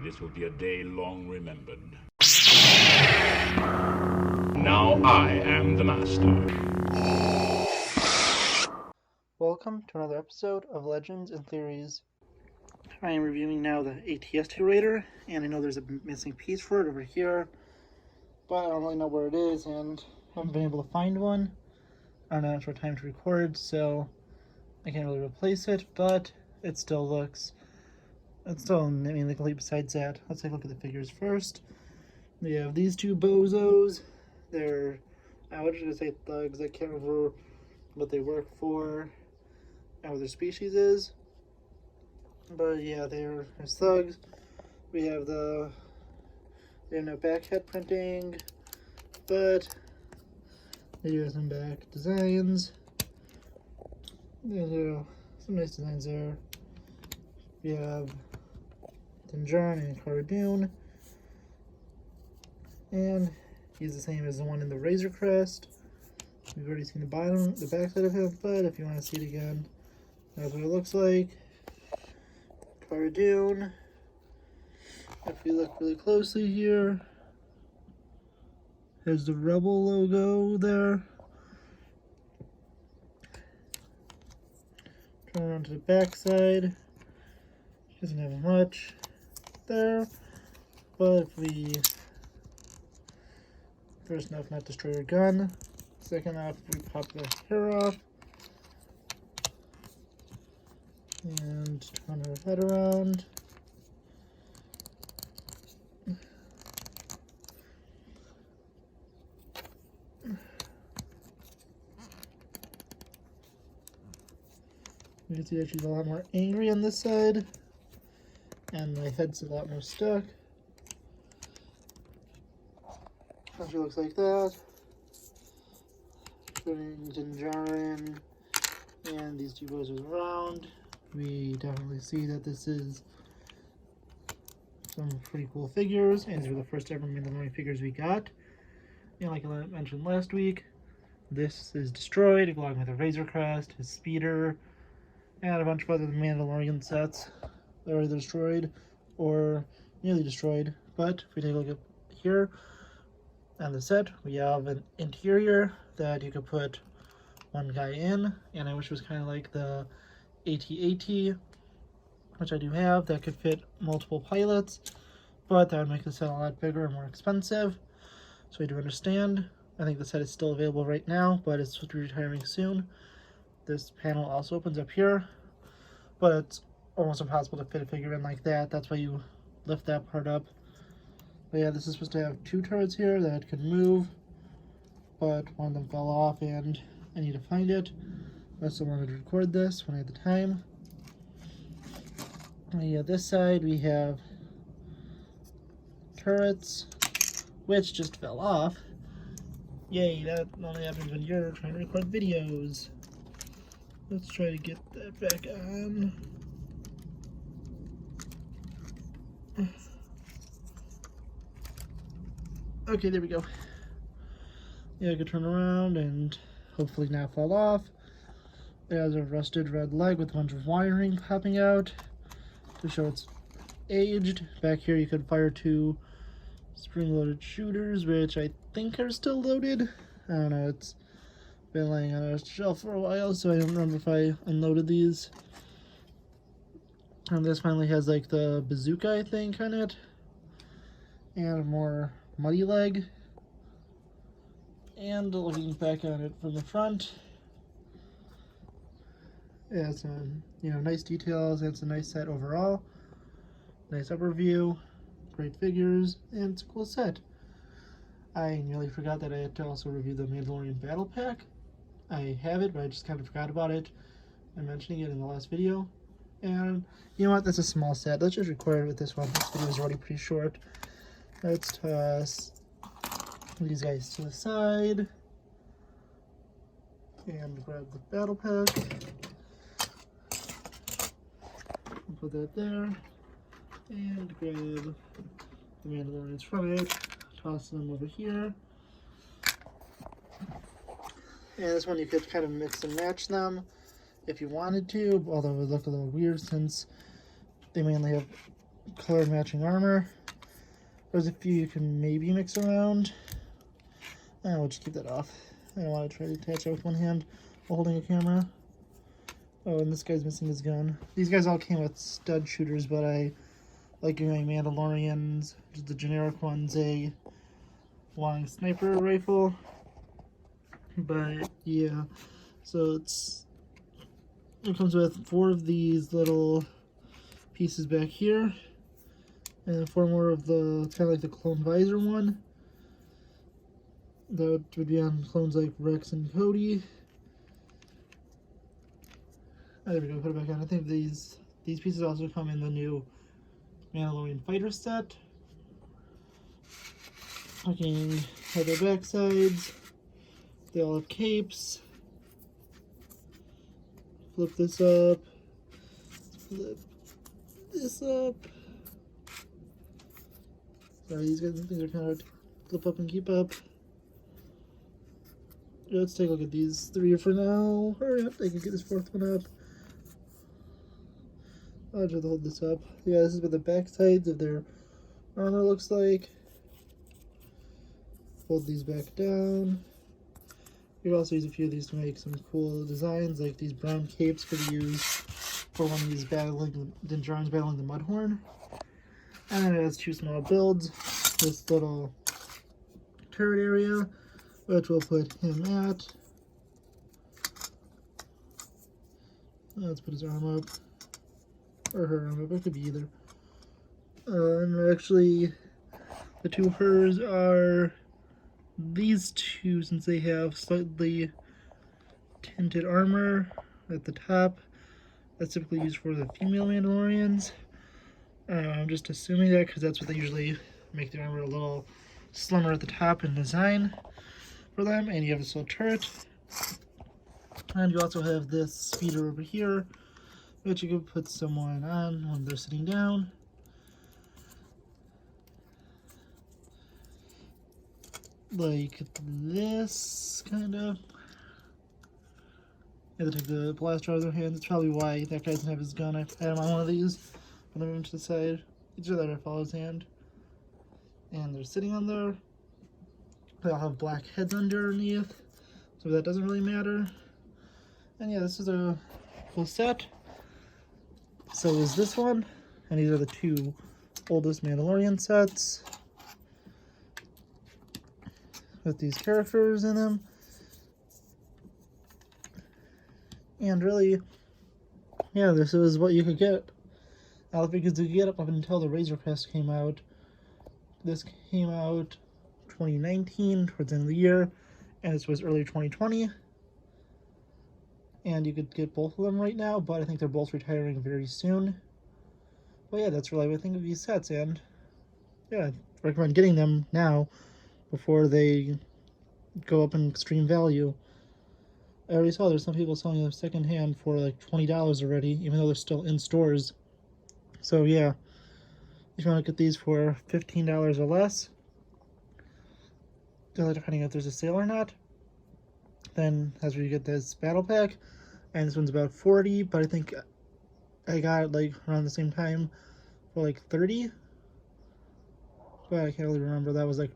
This will be a day long remembered. Now I am the master. Welcome to another episode of Legends and Theories. I am reviewing now the ATST Raider, and I know there's a missing piece for it over here, but I don't really know where it is, and haven't been able to find one. I don't have time to record, so I can't really replace it, but it's still mainly complete besides that. Let's take a look at the figures first. We have these two bozos. They're, I was going to say thugs. I can't remember what they work for and what their species is. But yeah, they're thugs. We have they're no back head printing, but they do have some back designs. There are some nice designs there. We have Dinjarin and Cardoon, and he's the same as the one in the Razor Crest. We've already seen the back side of him, but if you want to see it again, that's what it looks like. Cardoon, if you look really closely here, has the Rebel logo there. Turn around to the back side. Doesn't have much there, but if we first off, not destroy your gun. Second off, we pop the hair off and turn her head around. You can see that she's a lot more angry on this side, and my head's a lot more stuck. She looks like that. Putting Dinjarin and these two bozos around, we definitely see that this is some pretty cool figures, and these were the first ever Mandalorian figures we got. And like I mentioned last week, this is destroyed along with a Razor Crest, his speeder, and a bunch of other Mandalorian sets that are either destroyed or nearly destroyed. But if we take a look at here on the set, we have an interior that you could put one guy in, and I wish it was kind of like the AT-AT, which I do have, that could fit multiple pilots, but that would make the set a lot bigger and more expensive. So I do understand. I think the set is still available right now, but it's supposed to be retiring soon. This panel also opens up here, but it's almost impossible to fit a figure in like that. That's why you lift that part up. But yeah, this is supposed to have two turrets here that can move, but one of them fell off and I need to find it. I also wanted to record this when I had the time. Yeah, this side we have turrets, which just fell off. Yay, that only happens when you're trying to record videos. Let's try to get that back on. Okay, there we go. Yeah, I could turn around and hopefully not fall off. It has a rusted red leg with a bunch of wiring popping out to show it's aged. Back here you could fire two spring-loaded shooters, which I think are still loaded. I don't know, it's been laying on a shelf for a while, so I don't remember if I unloaded these. And this finally has like the bazooka, I think, on it. And a more muddy leg. And looking back on it from the front, it has some, nice details, and it's a nice set overall. Nice upper view, great figures, and it's a cool set. I nearly forgot that I had to also review the Mandalorian Battle Pack. I have it, but I just kind of forgot about it. I'm mentioning it in the last video. And you know what? That's a small set. Let's just record it with this one. This video is already pretty short. Let's toss these guys to the side and grab the battle pack. Put that there and grab the Mandalorians from it. Toss them over here. And this one you could kind of mix and match them if you wanted to, although it would look a little weird since they mainly have color matching armor. There's a few you can maybe mix around. And we'll just keep that off. I don't want to try to attach it with one hand while holding a camera. Oh, and this guy's missing his gun. These guys all came with stud shooters, but I like giving my Mandalorians, just the generic ones, a long sniper rifle. But yeah, so it comes with 4 of these little pieces back here, and 4 more of the kind of like the clone visor one. That would be on clones like Rex and Cody. Oh, there we go, put it back on. I think these pieces also come in the new Mandalorian fighter set. Looking at their back sides. They all have capes. Flip this up. Flip this up. Sorry, these are kind of hard to flip up and keep up. Let's take a look at these 3 for now. Hurry up, I can get this 4th one up. I'll just hold this up. Yeah, this is what the back sides of their armor looks like. Fold these back down. You can also use a few of these to make some cool designs, like these brown capes could be used for one of these Dinjarans battling the Mudhorn. And then it has 2 small builds. This little turret area, which we'll put him at. Let's put his arm up. Or her arm up, it could be either. And actually, the 2 hers are these 2, since they have slightly tinted armor at the top. That's typically used for the female Mandalorians. I'm just assuming that because that's what they usually make the armor a little slimmer at the top in design for them. And you have this little turret. And you also have this speeder over here, which you can put someone on when they're sitting down. Like this, kind of. I had to take the blaster out of their hands. It's probably why that guy doesn't have his gun. I had him on one of these. I'll move him to the side. Each of that I follow his hand. And they're sitting on there. They all have black heads underneath, so that doesn't really matter. And yeah, this is a full set. So is this one. And these are the 2 oldest Mandalorian sets with these characters in them. And really, yeah, this is what you could get. All the figures you could get up until the Razor Crest came out. This came out 2019, towards the end of the year, and this was early 2020. And you could get both of them right now, but I think they're both retiring very soon. But yeah, that's really what I think of these sets, and yeah, I recommend getting them now before they go up in extreme value. I already saw there's some people selling them secondhand for like $20 already, even though they're still in stores. So yeah, if you want to get these for $15 or less, depending if there's a sale or not, then that's where you get this battle pack. And this one's about $40, but I think I got it like around the same time for like $30. But I can't really remember. That was like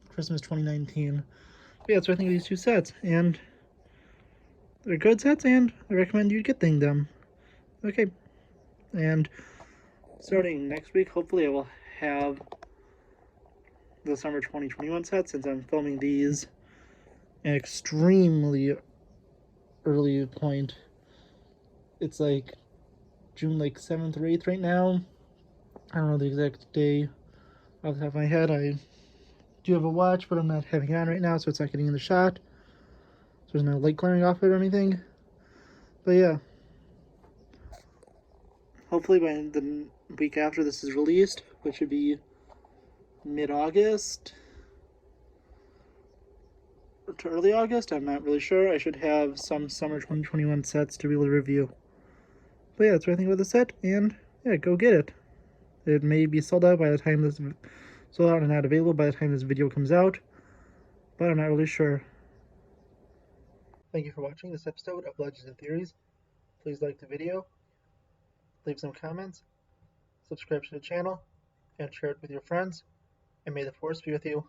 Christmas 2019. But yeah, so I think of these 2 sets, and they're good sets, and I recommend you getting them. Okay, and starting next week, hopefully I will have the summer 2021 set, since I'm filming these an extremely early point. It's like June like 7th or 8th right now. I don't know the exact day off the top of my head. I do have a watch, but I'm not having it on right now, so it's not getting in the shot. So there's no light glaring off it or anything. But yeah, hopefully by the week after this is released, which should be mid-August to early August, I'm not really sure, I should have some summer 2021 sets to be able to review. But yeah, that's what I think about the set, and yeah, go get it. It may be sold out by the time this sold out and not available by the time this video comes out, but I'm not really sure. Thank you for watching this episode of Legends and Theories. Please like the video, leave some comments, subscribe to the channel, and share it with your friends. And may the Force be with you.